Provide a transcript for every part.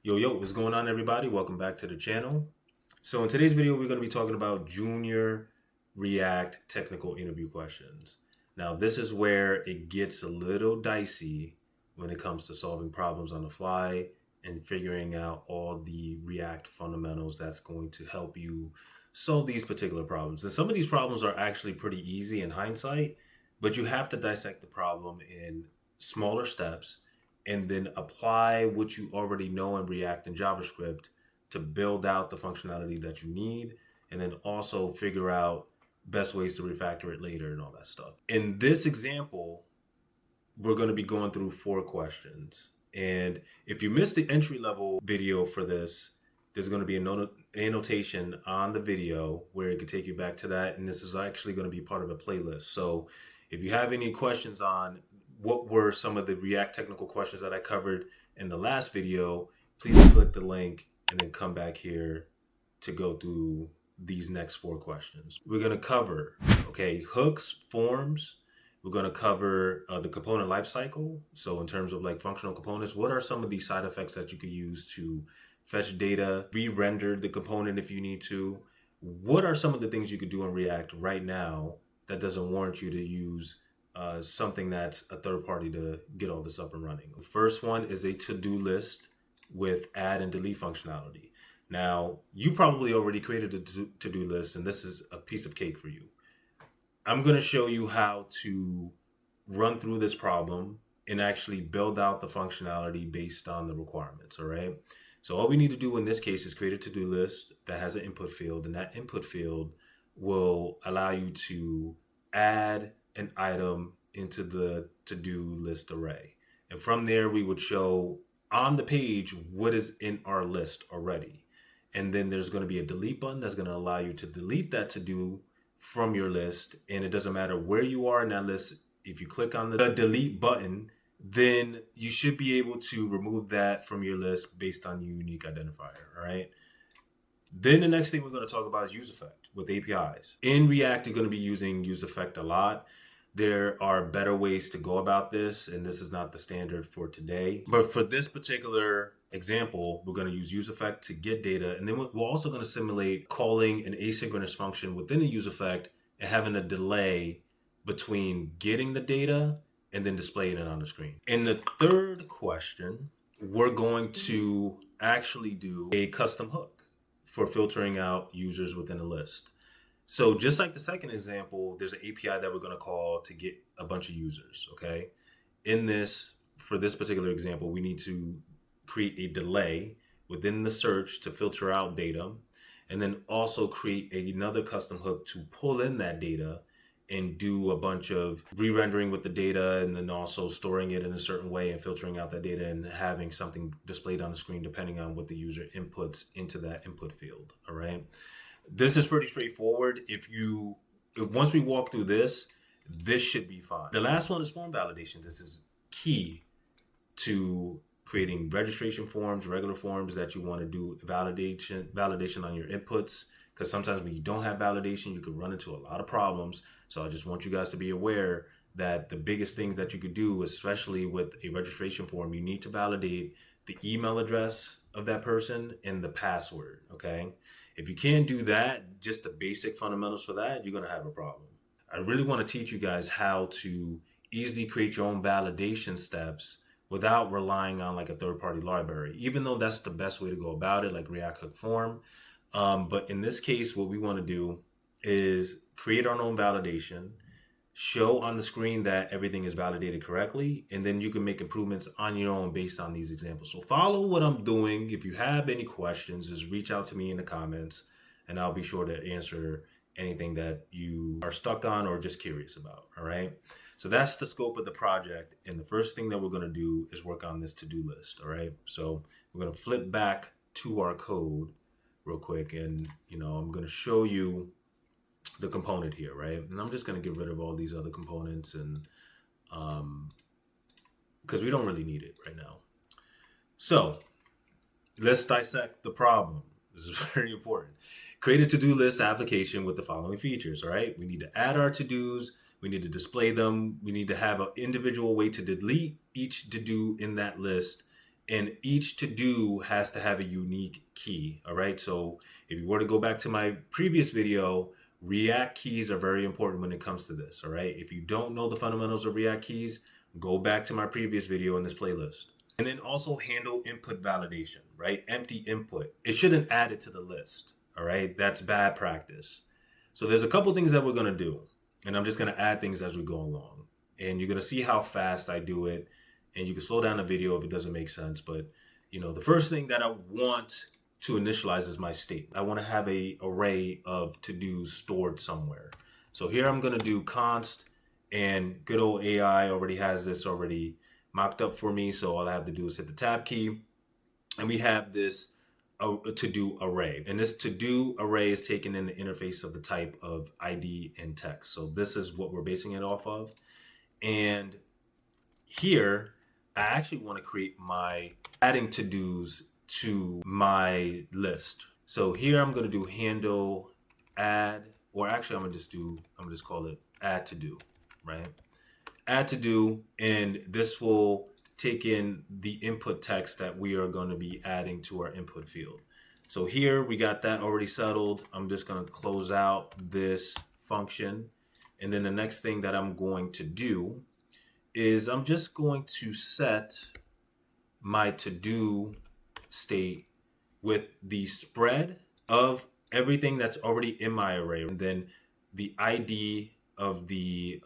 Yo, what's going on, everybody? Welcome back to the channel. So in today's video, we're going to be talking about junior React technical interview questions. Now, this is where it gets a little dicey when it comes to solving problems on the fly and figuring out all the React fundamentals that's going to help you solve these particular problems. And some of these problems are actually pretty easy in hindsight, but you have to dissect the problem in smaller steps and then apply what you already know in React and JavaScript to build out the functionality that you need, and then also figure out best ways to refactor it later and all that stuff. In this example, we're going to be going through 4 questions. And if you missed the entry level video for this, there's going to be a annotation on the video where it could take you back to that. And this is actually going to be part of a playlist. So if you have any questions on what were some of the React technical questions that I covered in the last video, please click the link and then come back here to go through these next 4 questions. We're going to cover, hooks, forms. We're going to cover the component lifecycle. So in terms of like functional components, what are some of these side effects that you could use to fetch data, re-render the component if you need to? What are some of the things you could do in React right now that doesn't warrant you to use something that's a third party to get all this up and running? The first one is a to-do list with add and delete functionality. Now, you probably already created a to-do list, and this is a piece of cake for you. I'm going to show you how to run through this problem and actually build out the functionality based on the requirements, all right? So all we need to do in this case is create a to-do list that has an input field, and that input field will allow you to add an item into the to-do list array. And from there, we would show on the page what is in our list already. And then there's going to be a delete button that's going to allow you to delete that to-do from your list. And it doesn't matter where you are in that list. If you click on the delete button, then you should be able to remove that from your list based on your unique identifier, all right? Then the next thing we're going to talk about is useEffect with APIs. In React, you're going to be using useEffect a lot. There are better ways to go about this, and this is not the standard for today. But for this particular example, we're going to use useEffect to get data, and then we're also going to simulate calling an asynchronous function within the useEffect and having a delay between getting the data and then displaying it on the screen. In the third question, we're going to actually do a custom hook for filtering out users within a list. So just like the second example, there's an API that we're going to call to get a bunch of users, okay? In this, for this particular example, we need to create a delay within the search to filter out data, and then also create another custom hook to pull in that data and do a bunch of re-rendering with the data, and then also storing it in a certain way and filtering out that data and having something displayed on the screen depending on what the user inputs into that input field, all right? This is pretty straightforward. Once we walk through this should be fine. The last one is form validation. This is key to creating registration forms, regular forms that you want to do validation on your inputs, because sometimes when you don't have validation, you could run into a lot of problems. So I just want you guys to be aware that the biggest things that you could do, especially with a registration form, you need to validate the email address of that person and the password, okay? If you can't do that, just the basic fundamentals for that, you're going to have a problem. I really want to teach you guys how to easily create your own validation steps without relying on like a third-party library, even though that's the best way to go about it, like React Hook Form. But in this case, what we want to do is create our own validation, show on the screen that everything is validated correctly, and then you can make improvements on your own based on these examples. So follow what I'm doing. If you have any questions, just reach out to me in the comments, and I'll be sure to answer anything that you are stuck on or just curious about, all right? So that's the scope of the project, and the first thing that we're going to do is work on this to-do list, all right? So we're going to flip back to our code real quick, and I'm going to show you the component here, right? And I'm just going to get rid of all these other components, and because we don't really need it right now. So let's dissect the problem. This is very important. Create a to-do list application with the following features, all right? We need to add our to-dos. We need to display them. We need to have an individual way to delete each to-do in that list. And each to-do has to have a unique key, all right? So if you were to go back to my previous video, React keys are very important when it comes to this, all right? If you don't know the fundamentals of React keys, go back to my previous video in this playlist. And then also handle input validation, right? Empty input. It shouldn't add it to the list, all right? That's bad practice. So there's a couple things that we're gonna do, and I'm just gonna add things as we go along. And you're gonna see how fast I do it, and you can slow down the video if it doesn't make sense. But the first thing that I want to initialize is my state. I want to have a array of to-dos stored somewhere. So here I'm going to do const, and good old AI already has this already mocked up for me. So all I have to do is hit the tab key, and we have this to-do array. And this to-do array is taken in the interface of the type of ID and text. So this is what we're basing it off of. And here, I actually want to create my adding to-dos to my list. So here I'm going to do handle add, or actually I'm going to just call it add to do, right? Add to do, and this will take in the input text that we are going to be adding to our input field. So here we got that already settled. I'm just going to close out this function. And then the next thing that I'm going to do is I'm just going to set my to-do state with the spread of everything that's already in my array, and then the ID of the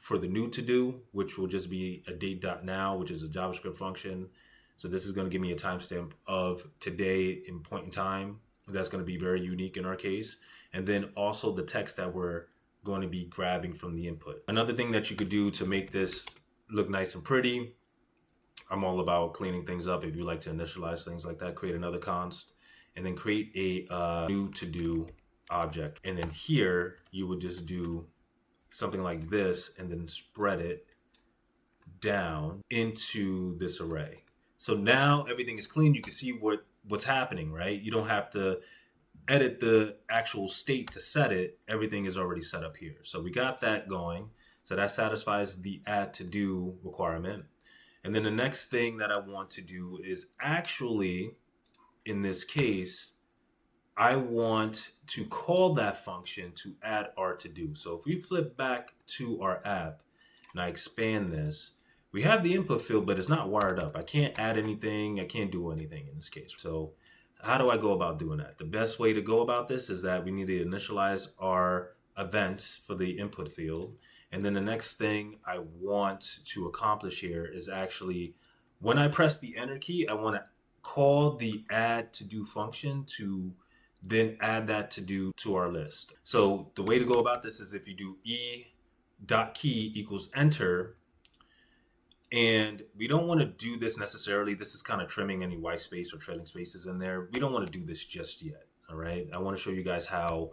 for the new to-do, which will just be a date.now, which is a JavaScript function. So this is going to give me a timestamp of today in point in time. That's going to be very unique in our case. And then also the text that we're going to be grabbing from the input. Another thing that you could do to make this look nice and pretty, I'm all about cleaning things up. If you like to initialize things like that, create another const, and then create a new to-do object. And then here you would just do something like this and then spread it down into this array. So now everything is clean. You can see what's happening, right? You don't have to edit the actual state to set it. Everything is already set up here. So we got that going. So that satisfies the add to do requirement. And then the next thing that I want to do is actually, in this case, I want to call that function to add our to do. So if we flip back to our app and I expand this, we have the input field, but it's not wired up. I can't add anything. I can't do anything in this case. So how do I go about doing that? The best way to go about this is that we need to initialize our event for the input field. And then the next thing I want to accomplish here is actually, when I press the enter key, I want to call the add to do function to then add that to do to our list. So the way to go about this is if you do e.key equals enter, and we don't want to do this necessarily. This is kind of trimming any white space or trailing spaces in there. We don't want to do this just yet. All right. I want to show you guys how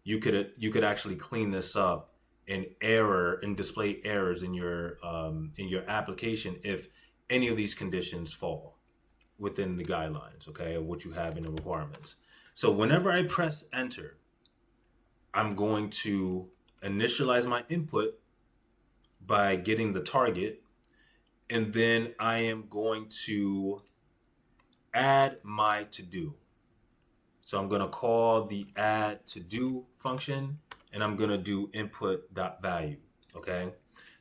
you could actually clean this up and display errors in your application if any of these conditions fall within the guidelines, okay, of what you have in the requirements. So whenever I press enter, I'm going to initialize my input by getting the target. And then I am going to add my to-do. So I'm going to call the add to-do function, and I'm going to do input.value, okay?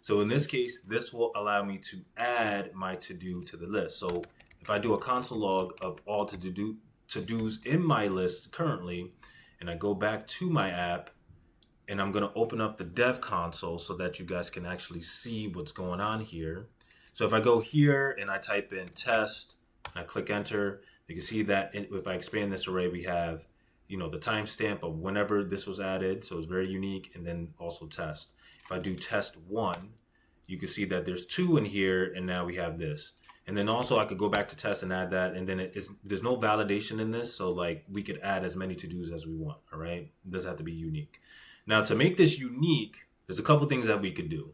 So in this case, this will allow me to add my to-do to the list. So if I do a console log of all to-dos in my list currently, and I go back to my app, and I'm going to open up the dev console so that you guys can actually see what's going on here. So if I go here and I type in test and I click enter, you can see that if I expand this array, we have, the timestamp of whenever this was added. So it's very unique. And then also test. If I do test 1, you can see that there's 2 in here, and now we have this. And then also I could go back to test and add that. And then there's no validation in this. So like we could add as many to-dos as we want. All right. It doesn't have to be unique. Now to make this unique, there's a couple things that we could do.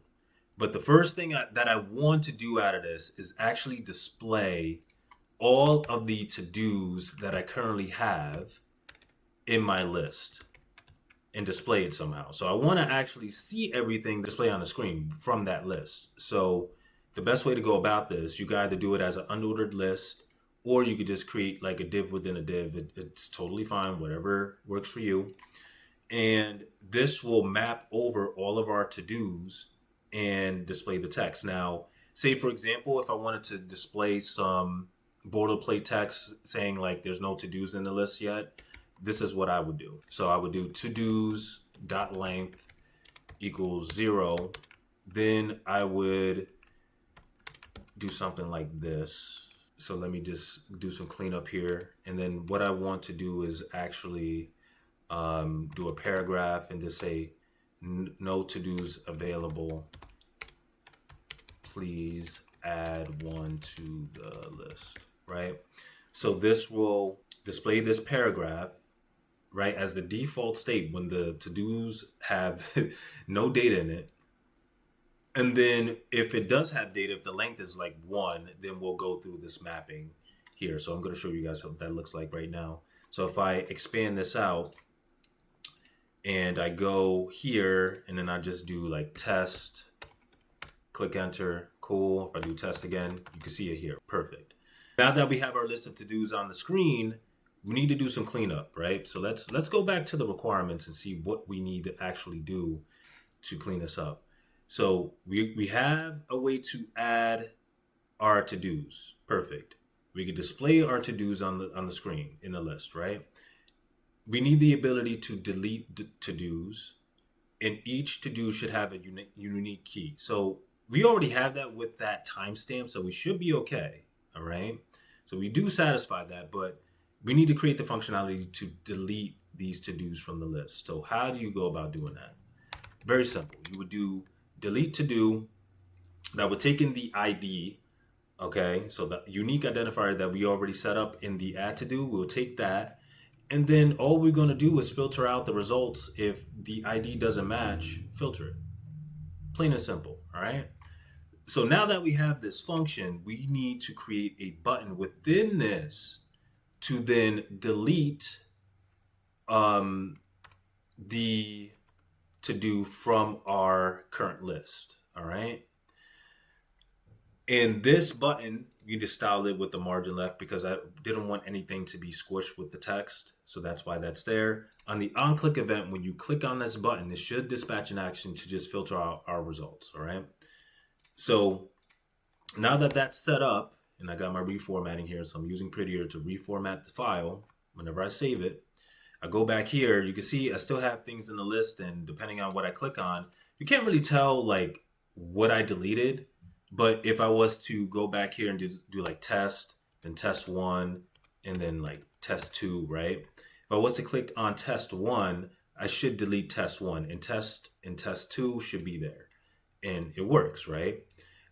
But the first thing that I want to do out of this is actually display all of the to-dos that I currently have in my list and display it somehow. So I want to actually see everything display on the screen from that list. So the best way to go about this, you can either do it as an unordered list, or you could just create like a div within a div. It's totally fine, whatever works for you. And this will map over all of our to-dos and display the text. Now, say for example, if I wanted to display some boilerplate text saying like there's no to-dos in the list yet, this is what I would do. So I would do to-dos dot length equals 0. Then I would do something like this. So let me just do some cleanup here. And then what I want to do is actually do a paragraph and just say no to-dos available. Please add one to the list, right? So this will display this paragraph, right, as the default state when the to-dos have no data in it. And then if it does have data, if the length is like 1, then we'll go through this mapping here. So I'm going to show you guys what that looks like right now. So if I expand this out and I go here and then I just do like test, click enter, cool. If I do test again, you can see it here. Perfect. Now that we have our list of to-dos on the screen, we need to do some cleanup, right? So let's go back to the requirements and see what we need to actually do to clean this up. So we have a way to add our to-dos. Perfect. We could display our to-dos on the screen in the list, right? We need the ability to delete to-dos, and each to-do should have a unique key. So we already have that with that timestamp, so we should be okay, all right? So we do satisfy that, but we need to create the functionality to delete these to-dos from the list. So how do you go about doing that? Very simple. You would do delete to-do. That would take in the ID, okay? So the unique identifier that we already set up in the add to-do, we'll take that. And then all we're going to do is filter out the results. If the ID doesn't match, filter it. Plain and simple, all right? So now that we have this function, we need to create a button within this to then delete the to-do from our current list, all right? And this button, you just style it with the margin left because I didn't want anything to be squished with the text. So that's why that's there. On the on-click event, when you click on this button, it should dispatch an action to just filter out our results, all right? So now that that's set up, and I got my reformatting here, so I'm using Prettier to reformat the file whenever I save it. I go back here, you can see I still have things in the list, and depending on what I click on, you can't really tell like what I deleted. But if I was to go back here and do like test, then test 1, and then like test 2, right? If I was to click on test 1, I should delete test 1, and test 2 should be there. And it works, right?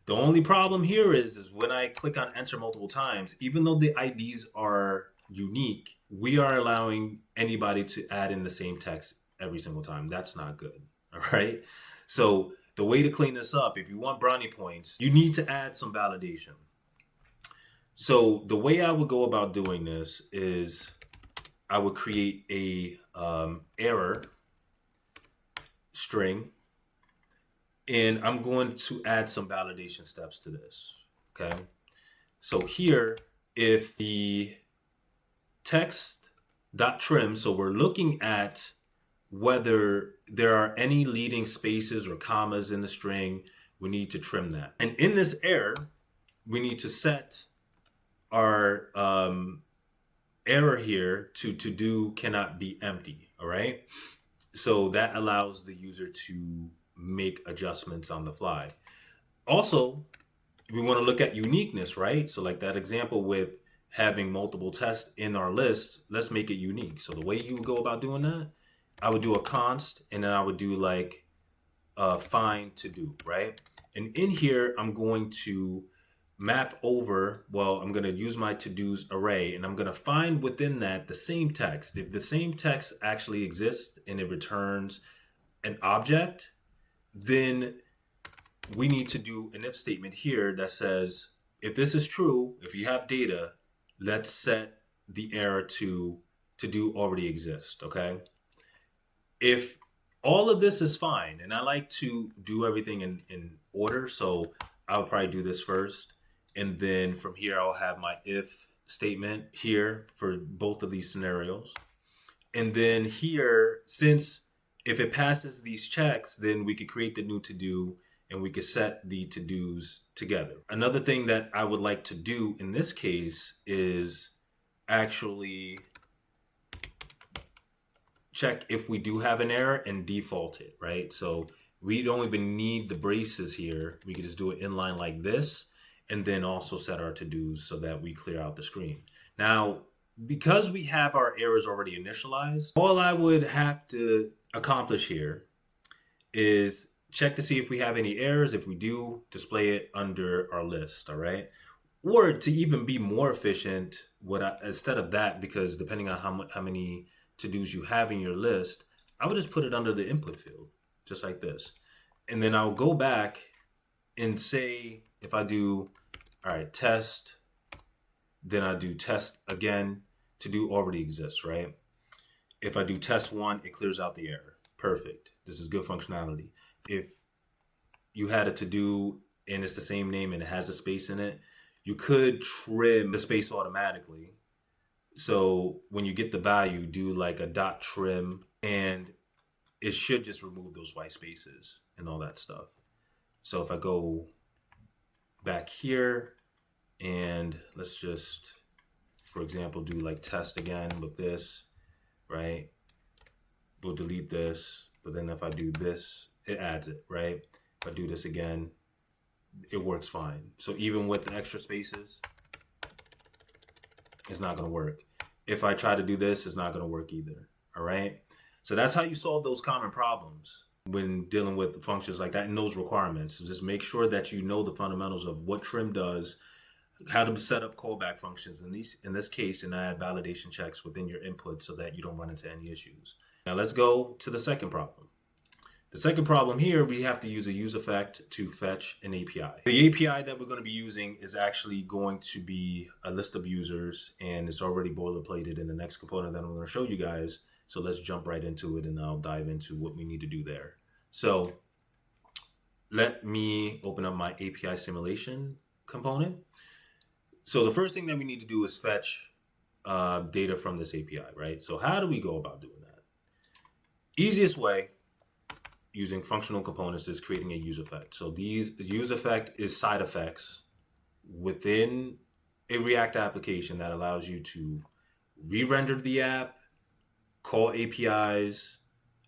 The only problem here is when I click on enter multiple times, even though the IDs are unique, we are allowing anybody to add in the same text every single time. That's not good, all right? So the way to clean this up, if you want brownie points, you need to add some validation. So the way I would go about doing this is I would create a error string, and I'm going to add some validation steps to this, okay? So here, if the text.trim, so we're looking at whether there are any leading spaces or commas in the string, we need to trim that. And in this error, we need to set our error here to do cannot be empty, all right? So that allows the user to make adjustments on the fly. Also, we want to look at uniqueness, right? So like that example with having multiple tests in our list, let's make it unique. So the way you would go about doing that, I would do a const, and then I would do like find to do, right? And in here, I'm going to map over, well, I'm going to use my to-dos array, and I'm going to find within that the same text. If the same text actually exists and it returns an object, then we need to do an if statement here that says, if this is true, if you have data, let's set the error to do already exist, okay? If all of this is fine, and I like to do everything in order, so I'll probably do this first. And then from here, I'll have my if statement here for both of these scenarios. And then here, since if it passes these checks, then we could create the new to-do and we could set the to-dos together. Another thing that I would like to do in this case is actually check if we do have an error and default it, right? So we don't even need the braces here. We could just do it inline like this, and then also set our to-dos so that we clear out the screen. Now, because we have our errors already initialized, all I would have to accomplish here is check to see if we have any errors. If we do, display it under our list, all right? Or to even be more efficient, instead of that, because depending on how many to-dos you have in your list, I would just put it under the input field, just like this. And then I'll go back and say, if I do, all right, test, then I do test again, to-do already exists, right? If I do test 1, it clears out the error. Perfect. This is good functionality. If you had a to-do and it's the same name and it has a space in it, you could trim the space automatically. So when you get the value, do like a dot trim, and it should just remove those white spaces and all that stuff. So if I go back here and let's just, for example, do like test again with this, right? We'll delete this, but then if I do this, it adds it, right? If I do this again, it works fine. So even with the extra spaces, it's not going to work. If I try to do this, it's not going to work either. All right. So that's how you solve those common problems when dealing with functions like that and those requirements. So just make sure that you know the fundamentals of what trim does, how to set up callback functions in this case, and add validation checks within your input so that you don't run into any issues. Now let's go to the second problem. The second problem here, we have to use a useEffect to fetch an API. The API that we're going to be using is actually going to be a list of users, and it's already boilerplated in the next component that I'm going to show you guys. So let's jump right into it, and I'll dive into what we need to do there. So let me open up my API simulation component. So the first thing that we need to do is fetch data from this API, right? So how do we go about doing that? Easiest way, using functional components, is creating a useEffect. So these useEffect is side effects within a React application that allows you to re-render the app, call APIs.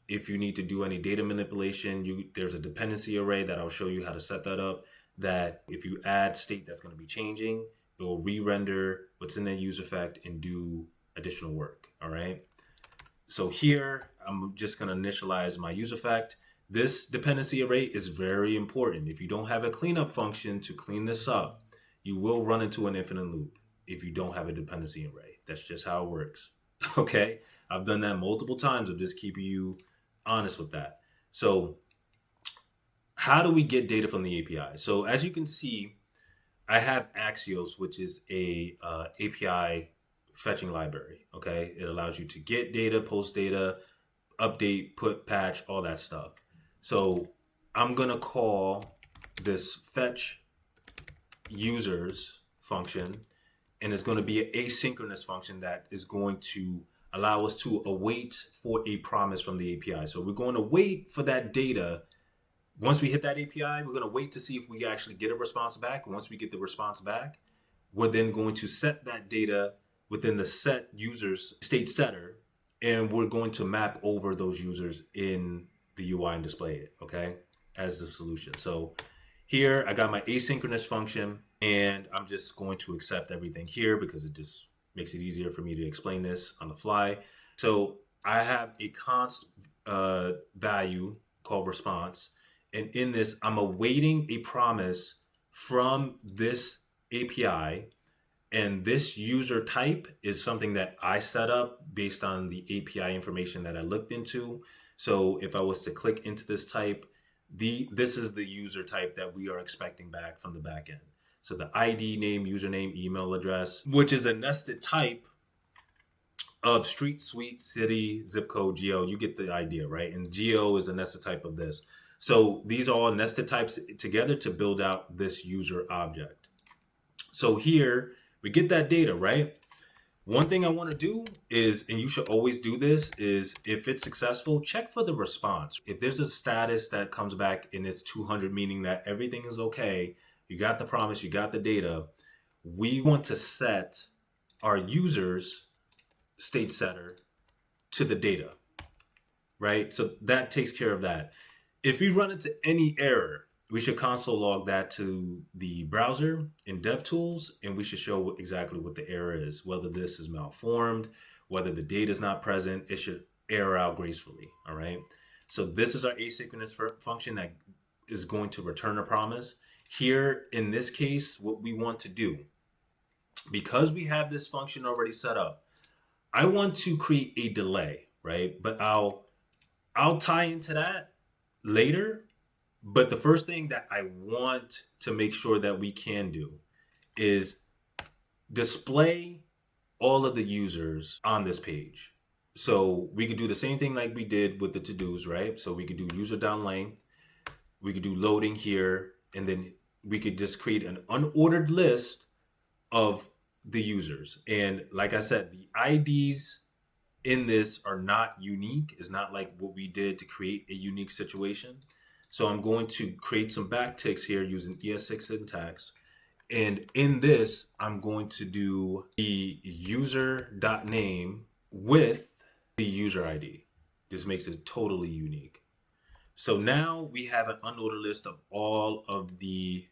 If you need to do any data manipulation, there's a dependency array that I'll show you how to set that up, that if you add state that's going to be changing, it will re-render what's in that useEffect and do additional work. All right. So here, I'm just going to initialize my useEffect. This dependency array is very important. If you don't have a cleanup function to clean this up, you will run into an infinite loop if you don't have a dependency array. That's just how it works. Okay. I've done that multiple times. I'm just keeping you honest with that. So how do we get data from the API? So as you can see, I have Axios, which is a API fetching library. Okay. It allows you to get data, post data, update, put, patch, all that stuff. So I'm going to call this fetch users function, and it's going to be an asynchronous function that is going to allow us to await for a promise from the API. So we're going to wait for that data. Once we hit that API, we're going to wait to see if we actually get a response back. Once we get the response back, we're then going to set that data within the set users state setter, and we're going to map over those users in the UI and display it, okay, as the solution. So here I got my asynchronous function, and I'm just going to accept everything here because it just makes it easier for me to explain this on the fly. So I have a const value called response, and in this I'm awaiting a promise from this API, and this user type is something that I set up based on the API information that I looked into. So if I was to click into this type, this is the user type that we are expecting back from the backend. So the ID, name, username, email address, which is a nested type of street, suite, city, zip code, geo. You get the idea, right? And geo is a nested type of this. So these are all nested types together to build out this user object. So here we get that data, right? One thing I want to do is, and you should always do this, is if it's successful, check for the response. If there's a status that comes back and it's 200, meaning that everything is okay, you got the promise, you got the data, we want to set our user's state setter to the data, right? So that takes care of that. If we run into any error, we should console log that to the browser in DevTools, and we should show exactly what the error is, whether this is malformed, whether the data is not present. It should error out gracefully, all right? So this is our asynchronous function that is going to return a promise. Here, in this case, what we want to do, because we have this function already set up, I want to create a delay, right? But I'll tie into that later. But the first thing that I want to make sure that we can do is display all of the users on this page. So we could do the same thing like we did with the to-dos, right? So we could do user down length, we could do loading here, and then we could just create an unordered list of the users. And like I said, the IDs in this are not unique. It's not like what we did to create a unique situation. So I'm going to create some backticks here using ES6 syntax. And in this, I'm going to do the user.name with the user ID. This makes it totally unique. So now we have an unordered list of all of the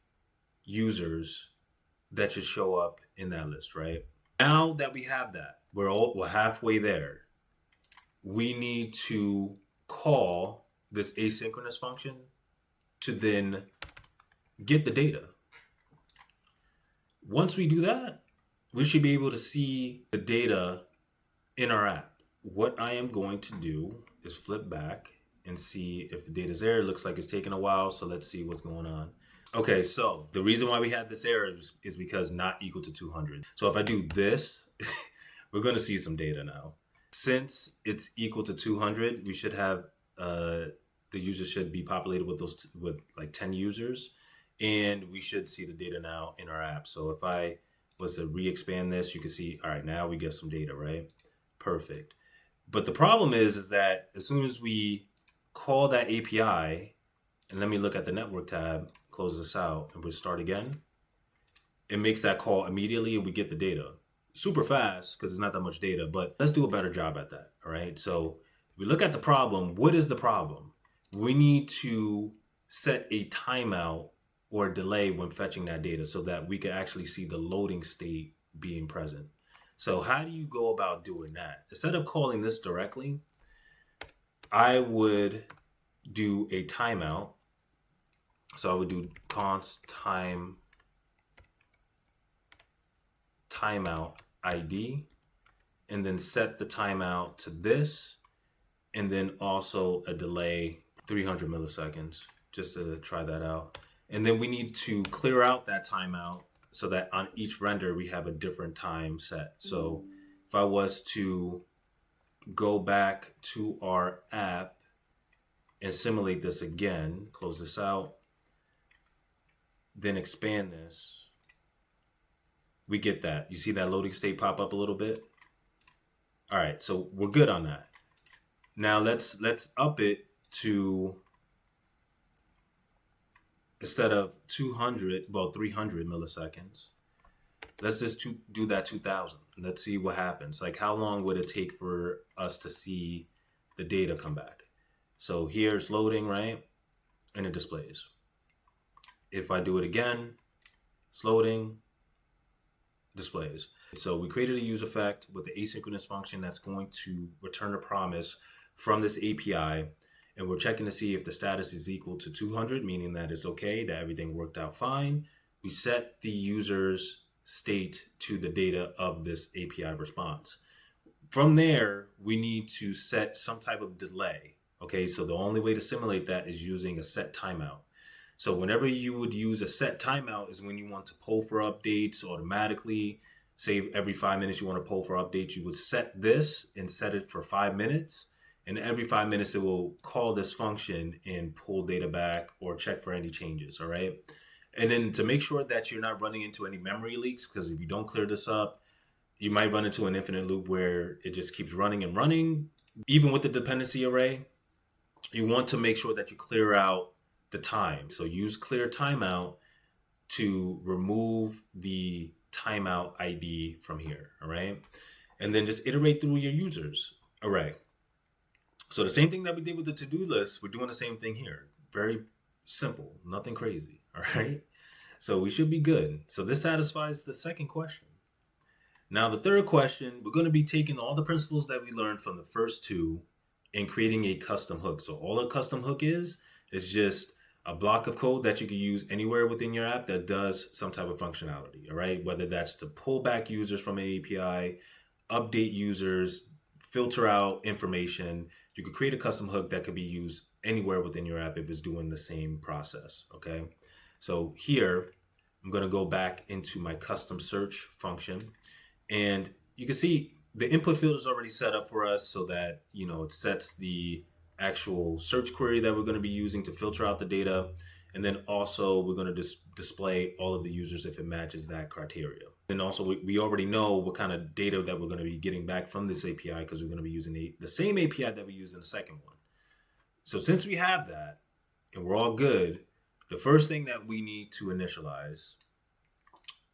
users that should show up in that list, right? Now that we have that, we're halfway there. We need to call this asynchronous function to then get the data. Once we do that, we should be able to see the data in our app. What I am going to do is flip back and see if the data's there. It looks like it's taking a while, so let's see what's going on. Okay, so the reason why we had this error is because not equal to 200. So if I do this, we're going to see some data now. Since it's equal to 200, we should have the user should be populated with like 10 users, and we should see the data now in our app. So if I was to re-expand this, you can see, all right, now we get some data, right? Perfect. But the problem is that as soon as we call that API, and let me look at the network tab, close this out, and we'll start again. It makes that call immediately and we get the data. Super fast because there's not that much data, but let's do a better job at that, all right? So we look at the problem. What is the problem? We need to set a timeout or a delay when fetching that data so that we can actually see the loading state being present. So how do you go about doing that? Instead of calling this directly, I would do a timeout. So I would do const timeout ID, and then set the timeout to this, and then also a delay 300 milliseconds, just to try that out. And then we need to clear out that timeout so that on each render we have a different time set. So if I was to go back to our app and simulate this again, close this out, then expand this, we get that. You see that loading state pop up a little bit? All right, so we're good on that. Now let's up it to, instead of 200, well, 300 milliseconds. Let's just do that 2000. Let's see what happens. Like, how long would it take for us to see the data come back? So here it's loading, right? And it displays. If I do it again, it's loading, displays. So we created a useEffect with the asynchronous function that's going to return a promise from this API. And we're checking to see if the status is equal to 200, meaning that it's okay, that everything worked out fine. We set the user's state to the data of this API response. From there, we need to set some type of delay. Okay, so the only way to simulate that is using a set timeout. So whenever you would use a set timeout is when you want to poll for updates automatically. Say every 5 minutes you want to poll for updates, you would set this and set it for 5 minutes. And every 5 minutes, it will call this function and pull data back or check for any changes, all right? And then to make sure that you're not running into any memory leaks, because if you don't clear this up, you might run into an infinite loop where it just keeps running and running. Even with the dependency array, you want to make sure that you clear out the time. So use clear timeout to remove the timeout ID from here, all right? And then just iterate through your users array. So the same thing that we did with the to-do list, we're doing the same thing here. Very simple, nothing crazy, all right? So we should be good. So this satisfies the second question. Now the third question, we're going to be taking all the principles that we learned from the first two and creating a custom hook. So all a custom hook is just a block of code that you can use anywhere within your app that does some type of functionality, all right? Whether that's to pull back users from an API, update users, filter out information. You could create a custom hook that could be used anywhere within your app if it's doing the same process, okay? So here, I'm going to go back into my custom search function, and you can see the input field is already set up for us so that, it sets the actual search query that we're going to be using to filter out the data. And then also we're going to display all of the users if it matches that criteria. And also we already know what kind of data that we're going to be getting back from this API because we're going to be using the same API that we use in the second one. So since we have that and we're all good, the first thing that we need to initialize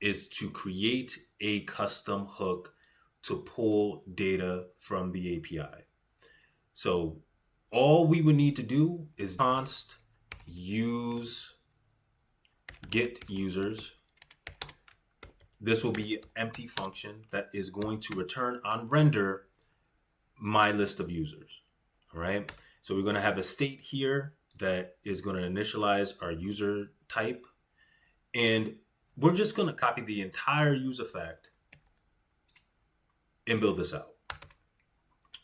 is to create a custom hook to pull data from the API. So all we would need to do is const use get users. This will be an empty function that is going to return on render my list of users. All right. So we're going to have a state here that is going to initialize our user type. And we're just going to copy the entire useEffect and build this out.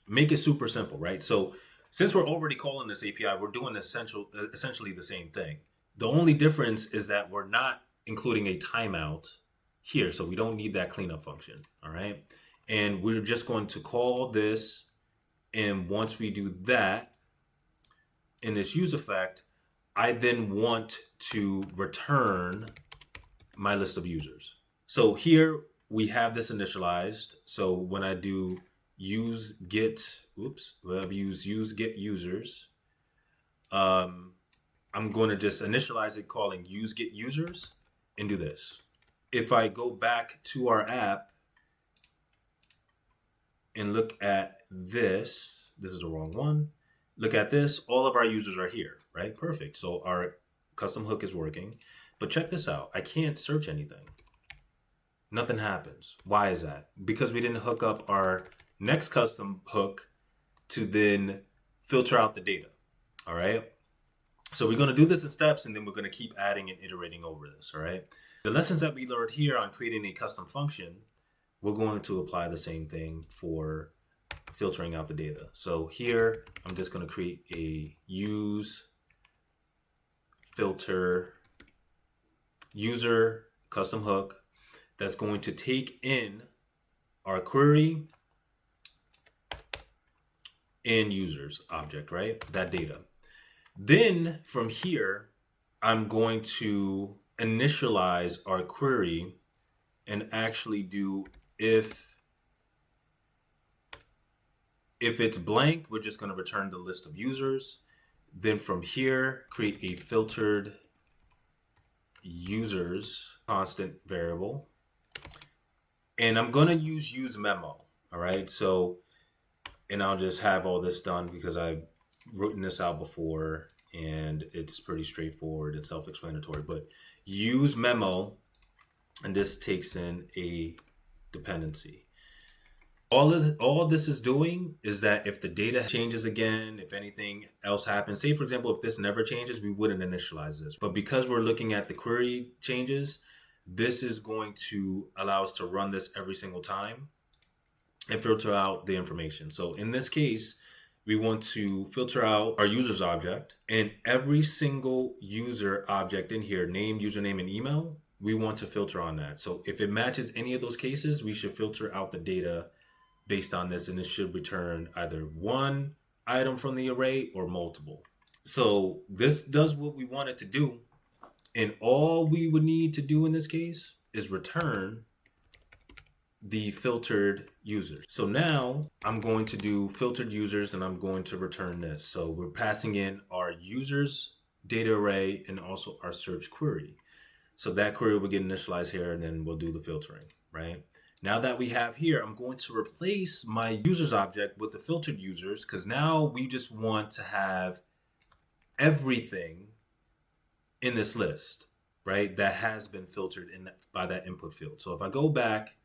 Make it super simple, right? So since we're already calling this API, we're doing essentially the same thing. The only difference is that we're not including a timeout here, so we don't need that cleanup function, all right? And we're just going to call this, and once we do that, in this useEffect, I then want to return my list of users. So here we have this initialized. So when I do use get users, I'm going to just initialize it calling use get users and do this. If I go back to our app and look at this is the wrong one. Look at this, all of our users are here, right? Perfect. So our custom hook is working, but check this out. I can't search anything. Nothing happens. Why is that? Because we didn't hook up our next custom hook to then filter out the data. All right. So we're going to do this in steps, and then we're going to keep adding and iterating over this. All right. The lessons that we learned here on creating a custom function, we're going to apply the same thing for filtering out the data. So here, I'm just going to create a use filter user custom hook that's going to take in our query and users object, right? That data. Then from here, I'm going to initialize our query and actually do if it's blank, we're just going to return the list of users. Then from here, create a filtered users constant variable. And I'm going to use memo. All right. So, and I'll just have all this done because I've written this out before and it's pretty straightforward and self-explanatory, but use memo, and this takes in a dependency. All this is doing is that if the data changes again, if anything else happens, say for example, if this never changes, we wouldn't initialize this. But because we're looking at the query changes, this is going to allow us to run this every single time and filter out the information. So in this case, we want to filter out our users object, and every single user object in here, name, username, and email, we want to filter on that. So if it matches any of those cases, we should filter out the data based on this, and it should return either 1 item from the array or multiple. So this does what we want it to do. And all we would need to do in this case is return the filtered users. So now I'm going to do filtered users and I'm going to return this. So we're passing in our users data array and also our search query. So that query will get initialized here and then we'll do the filtering, right? Now that we have here, I'm going to replace my users object with the filtered users because now we just want to have everything in this list, right? That has been filtered by that input field. So if I go back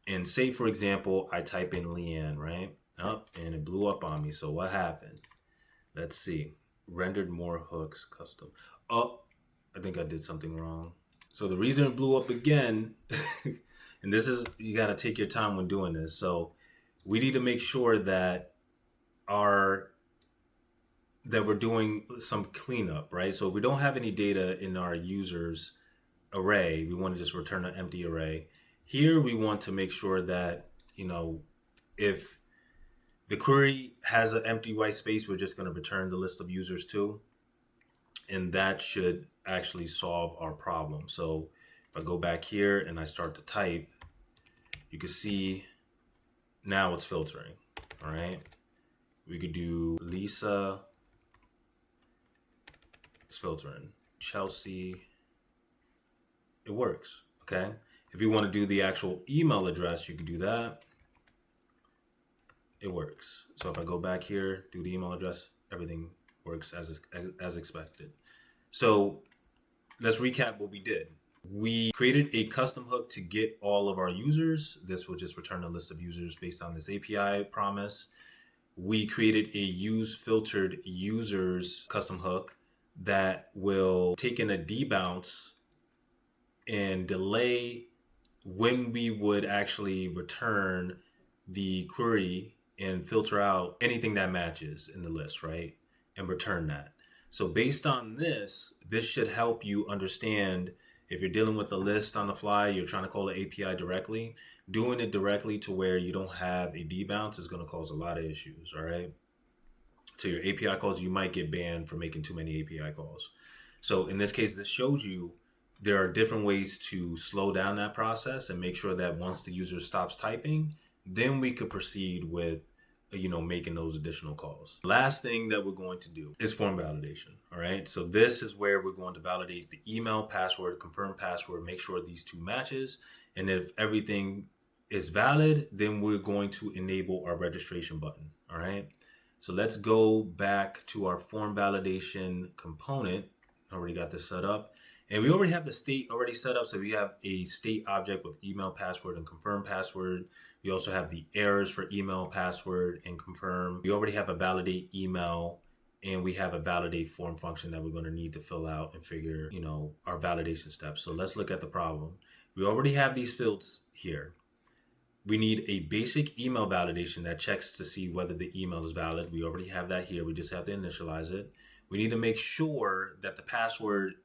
and say, for example, I type in Leanne, right? And it blew up on me. So what happened? Let's see. Rendered more hooks custom. Oh, I think I did something wrong. So the reason it blew up again, and this is, you got to take your time when doing this. So we need to make sure that we're doing some cleanup, right? So if we don't have any data in our users array, we want to just return an empty array. Here we want to make sure that, if the query has an empty white space, we're just going to return the list of users too. And that should actually solve our problem. So if I go back here and I start to type, you can see now it's filtering. All right. We could do Lisa. It's filtering. Chelsea. It works. Okay. If you want to do the actual email address, you can do that. It works. So if I go back here, do the email address, everything works as expected. So let's recap what we did. We created a custom hook to get all of our users. This will just return a list of users based on this API promise. We created a use filtered users custom hook that will take in a debounce and delay when we would actually return the query and filter out anything that matches in the list, right? And return that. So based on this should help you understand if you're dealing with a list on the fly, you're trying to call the API directly, doing it directly to where you don't have a debounce is going to cause a lot of issues, all right? So your API calls, you might get banned for making too many API calls. So in this case, this shows you there are different ways to slow down that process and make sure that once the user stops typing, then we could proceed with making those additional calls. Last thing that we're going to do is form validation. All right. So this is where we're going to validate the email, password, confirm password, make sure these two matches. And if everything is valid, then we're going to enable our registration button. All right. So let's go back to our form validation component. I already got this set up. And we already have the state already set up. So we have a state object with email, password, and confirm password. We also have the errors for email, password, and confirm. We already have a validate email, and we have a validate form function that we're going to need to fill out and figure, our validation steps. So let's look at the problem. We already have these fields here. We need a basic email validation that checks to see whether the email is valid. We already have that here. We just have to initialize it. We need to make sure that the password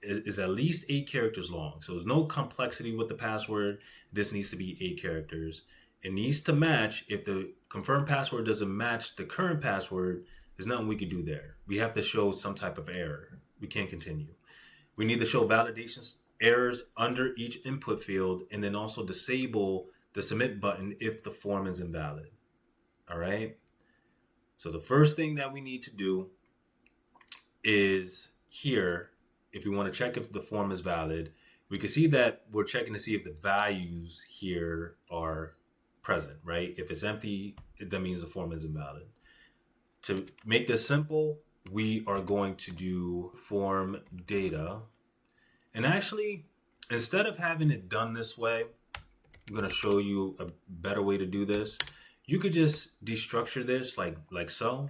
is at least 8 characters long. So there's no complexity with the password. This needs to be 8 characters. It needs to match. If the confirmed password doesn't match the current password, there's nothing we can do there. We have to show some type of error. We can't continue. We need to show validation errors under each input field and then also disable the submit button if the form is invalid. All right. So the first thing that we need to do is here, if we want to check if the form is valid, we can see that we're checking to see if the values here are present, right? If it's empty, that means the form is invalid. To make this simple, we are going to do form data. And actually, instead of having it done this way, I'm going to show you a better way to do this. You could just destructure this like so.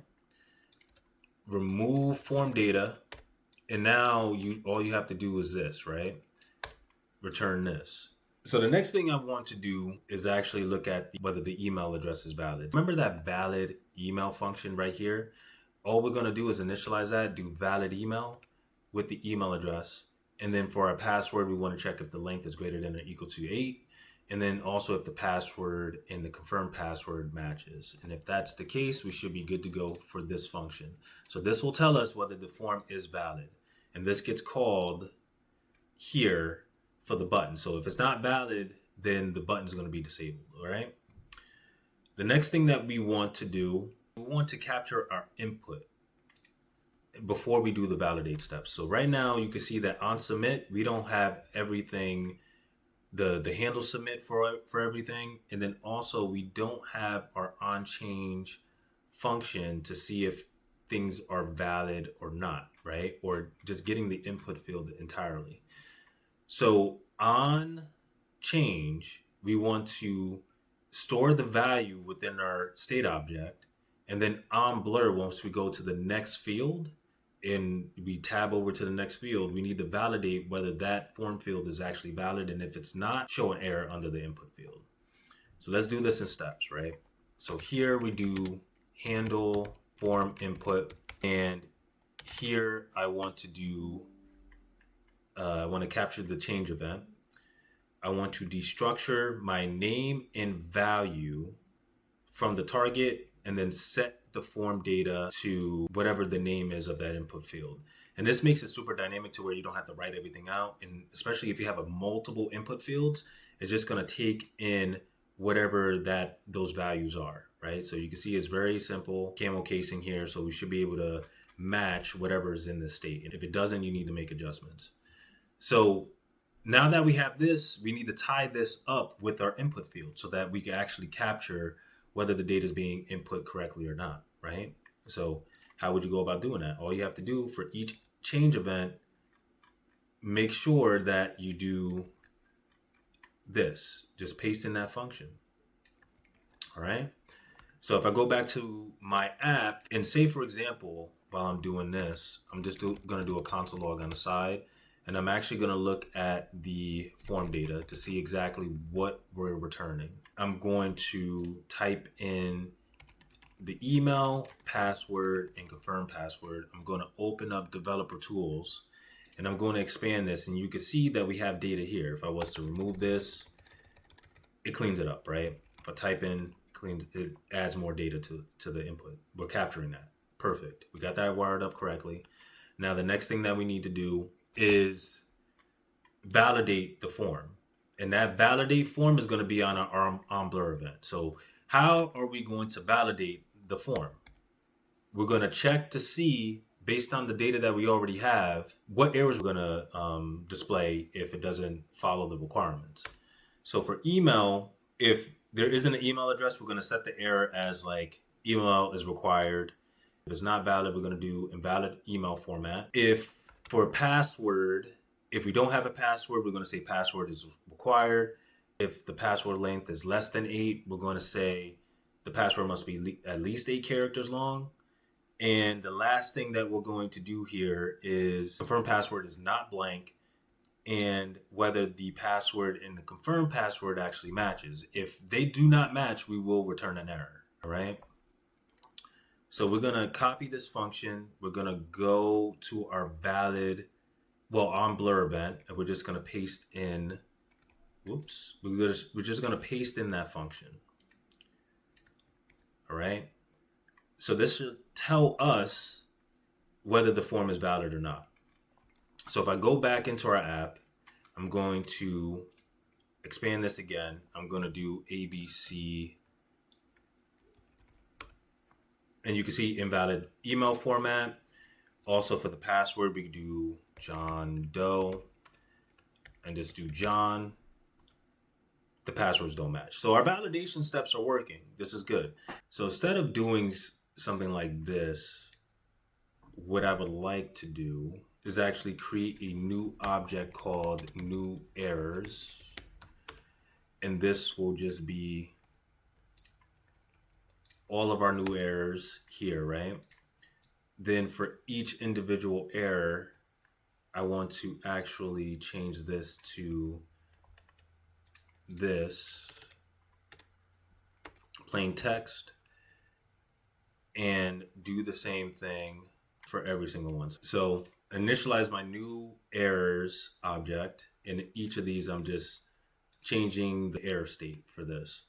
Remove form data. And now all you have to do is this, right? Return this. So the next thing I want to do is actually look at whether the email address is valid. Remember that valid email function right here? All we're going to do is initialize that, do valid email with the email address. And then for our password, we want to check if the length is greater than or equal to 8. And then also if the password and the confirmed password matches. And if that's the case, we should be good to go for this function. So this will tell us whether the form is valid. And this gets called here for the button. So if it's not valid, then the button is going to be disabled, all right? The next thing that we want to do, we want to capture our input before we do the validate steps. So right now you can see that on submit, we don't have everything, the handle submit for everything. And then also we don't have our on change function to see if things are valid or not, right? Or just getting the input field entirely. So on change, we want to store the value within our state object. And then on blur, once we go to the next field and we tab over to the next field, we need to validate whether that form field is actually valid. And if it's not, show an error under the input field. So let's do this in steps, right? So here we do handle form input. And here I want to do, I want to capture the change event. I want to destructure my name and value from the target and then set the form data to whatever the name is of that input field. And this makes it super dynamic to where you don't have to write everything out. And especially if you have a multiple input fields, it's just going to take in whatever those values are, right? So you can see it's very simple camo casing here. So we should be able to match whatever is in the state. And if it doesn't, you need to make adjustments. So now that we have this, we need to tie this up with our input field so that we can actually capture whether the data is being input correctly or not, right? So how would you go about doing that? All you have to do for each change event, make sure that you do this. Just paste in that function, all right? So if I go back to my app and say, for example, while I'm doing this, I'm just going to do a console log on the side. And I'm actually going to look at the form data to see exactly what we're returning. I'm going to type in the email, password, and confirm password. I'm going to open up developer tools and I'm going to expand this. And you can see that we have data here. If I was to remove this, it cleans it up, right? If I type in, it adds more data to the input. We're capturing that. Perfect. We got that wired up correctly. Now, the next thing that we need to do is validate the form, and that validate form is going to be on our on blur event. So how are we going to validate the form? We're going to check to see, based on the data that we already have, what errors we're going to display if it doesn't follow the requirements. So for email, if there isn't an email address, we're going to set the error as like email is required. If it's not valid, we're going to do invalid email format. If for password, if we don't have a password, we're going to say password is required. If the password length is less than 8, we're going to say the password must be at least 8 characters long. And the last thing that we're going to do here is confirm password is not blank, and whether the password and the confirmed password actually matches. If they do not match, we will return an error, all right? So we're going to copy this function. We're going to go to our valid, on blur event, and we're just going to paste in, we're just going to paste in that function. All right. So this should tell us whether the form is valid or not. So if I go back into our app, I'm going to expand this again. I'm going to do ABC. And you can see invalid email format. Also for the password, we can do John Doe and just do John. The passwords don't match. So our validation steps are working. This is good. So instead of doing something like this, what I would like to do is actually create a new object called new errors. And this will just be all of our new errors here, right? Then for each individual error, I want to actually change this to this plain text and do the same thing for every single one. So initialize my new errors object. In each of these, I'm just changing the error state for this.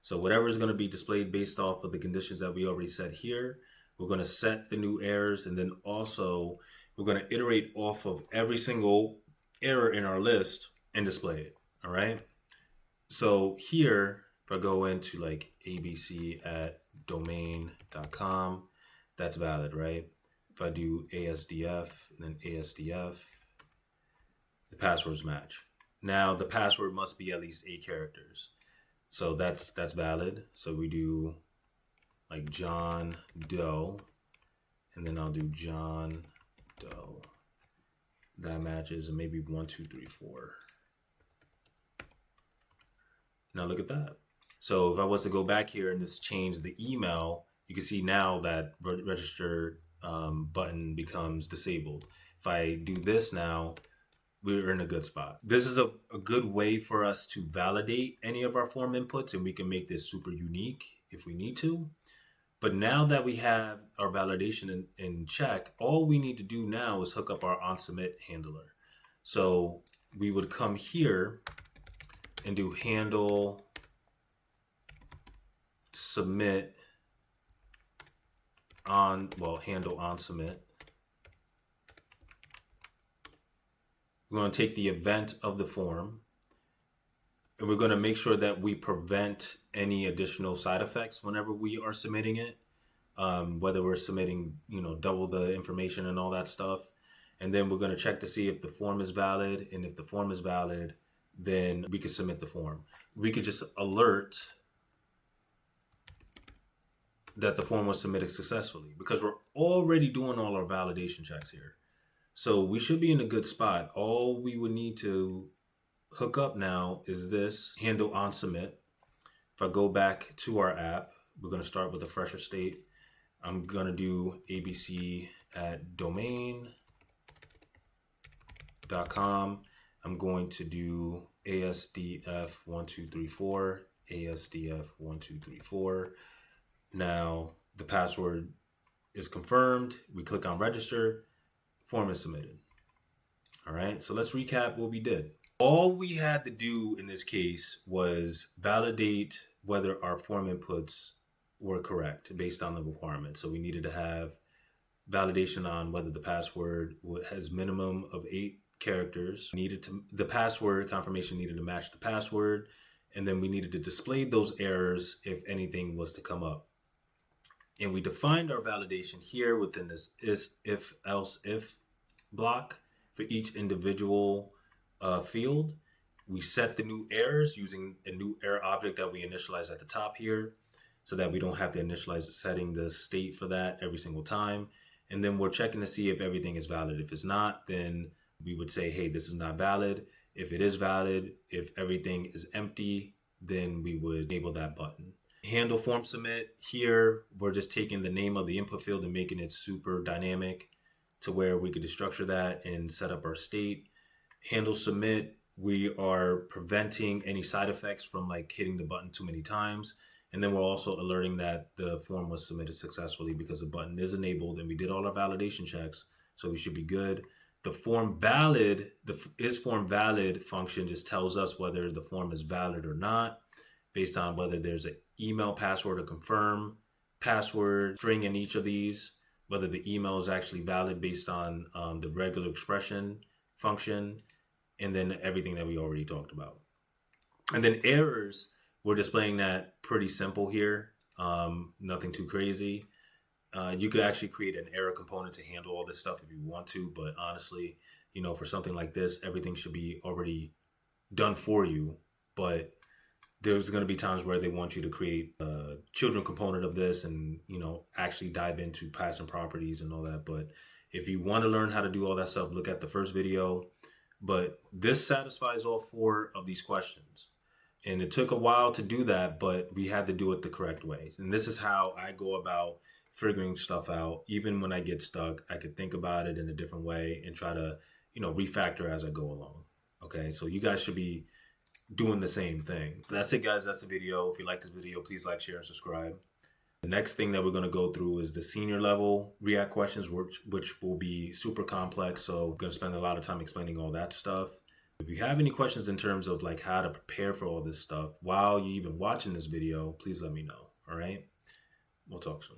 So whatever is going to be displayed based off of the conditions that we already set here, we're going to set the new errors, and then also we're going to iterate off of every single error in our list and display it. All right. So here, if I go into like abc@domain.com, that's valid, right? If I do ASDF and then ASDF, the passwords match. Now the password must be at least 8 characters. So that's valid. So we do like John Doe, and then I'll do John Doe. That matches, and maybe 1, 2, 3, 4. Now look at that. So if I was to go back here and just change the email, you can see now that register button becomes disabled. If I do this now, we're in a good spot. This is a good way for us to validate any of our form inputs, and we can make this super unique if we need to. But now that we have our validation in check, all we need to do now is hook up our onSubmit handler. So we would come here and do handle submit on, well, handle onSubmit. We're going to take the event of the form, and we're going to make sure that we prevent any additional side effects whenever we are submitting it, whether we're submitting, double the information and all that stuff. And then we're going to check to see if the form is valid. And if the form is valid, then we could submit the form. We could just alert that the form was submitted successfully because we're already doing all our validation checks here. So we should be in a good spot. All we would need to hook up now is this handle onSubmit. If I go back to our app, we're going to start with a fresher state. I'm going to do abc@domain.com. I'm going to do ASDF1234, ASDF1234. Now the password is confirmed. We click on register, form is submitted. All right, so let's recap what we did. All we had to do in this case was validate whether our form inputs were correct based on the requirements. So we needed to have validation on whether the password has minimum of 8 characters. The password confirmation needed to match the password, and then we needed to display those errors if anything was to come up. And we defined our validation here within this if else if block for each individual field. We set the new errors using a new error object that we initialize at the top here, so that we don't have to initialize setting the state for that every single time. And then we're checking to see if everything is valid. If it's not, then we would say, hey, this is not valid. If it is valid, if everything is empty, then we would enable that button. Handle form submit. Here, we're just taking the name of the input field and making it super dynamic to where we could destructure that and set up our state. Handle submit, we are preventing any side effects from like hitting the button too many times. And then we're also alerting that the form was submitted successfully because the button is enabled and we did all our validation checks. So we should be good. The form valid, the is form valid function just tells us whether the form is valid or not based on whether there's an email, password, or confirm password string in each of these, whether the email is actually valid based on the regular expression function, and then everything that we already talked about. And then errors, we're displaying that pretty simple here, nothing too crazy. You could actually create an error component to handle all this stuff if you want to, but honestly, for something like this, everything should be already done for you. But there's going to be times where they want you to create a children component of this and, actually dive into passive properties and all that. But if you want to learn how to do all that stuff, look at the first video. But this satisfies all 4 of these questions. And it took a while to do that, but we had to do it the correct ways. And this is how I go about figuring stuff out. Even when I get stuck, I could think about it in a different way and try to, refactor as I go along. Okay, so you guys should be doing the same thing. That's it, guys. That's the video. If you like this video, please like, share, and subscribe. The next thing that we're going to go through is the senior level React questions, which will be super complex. So I'm going to spend a lot of time explaining all that stuff. If you have any questions in terms of like how to prepare for all this stuff while you're even watching this video, please let me know. All right. We'll talk soon.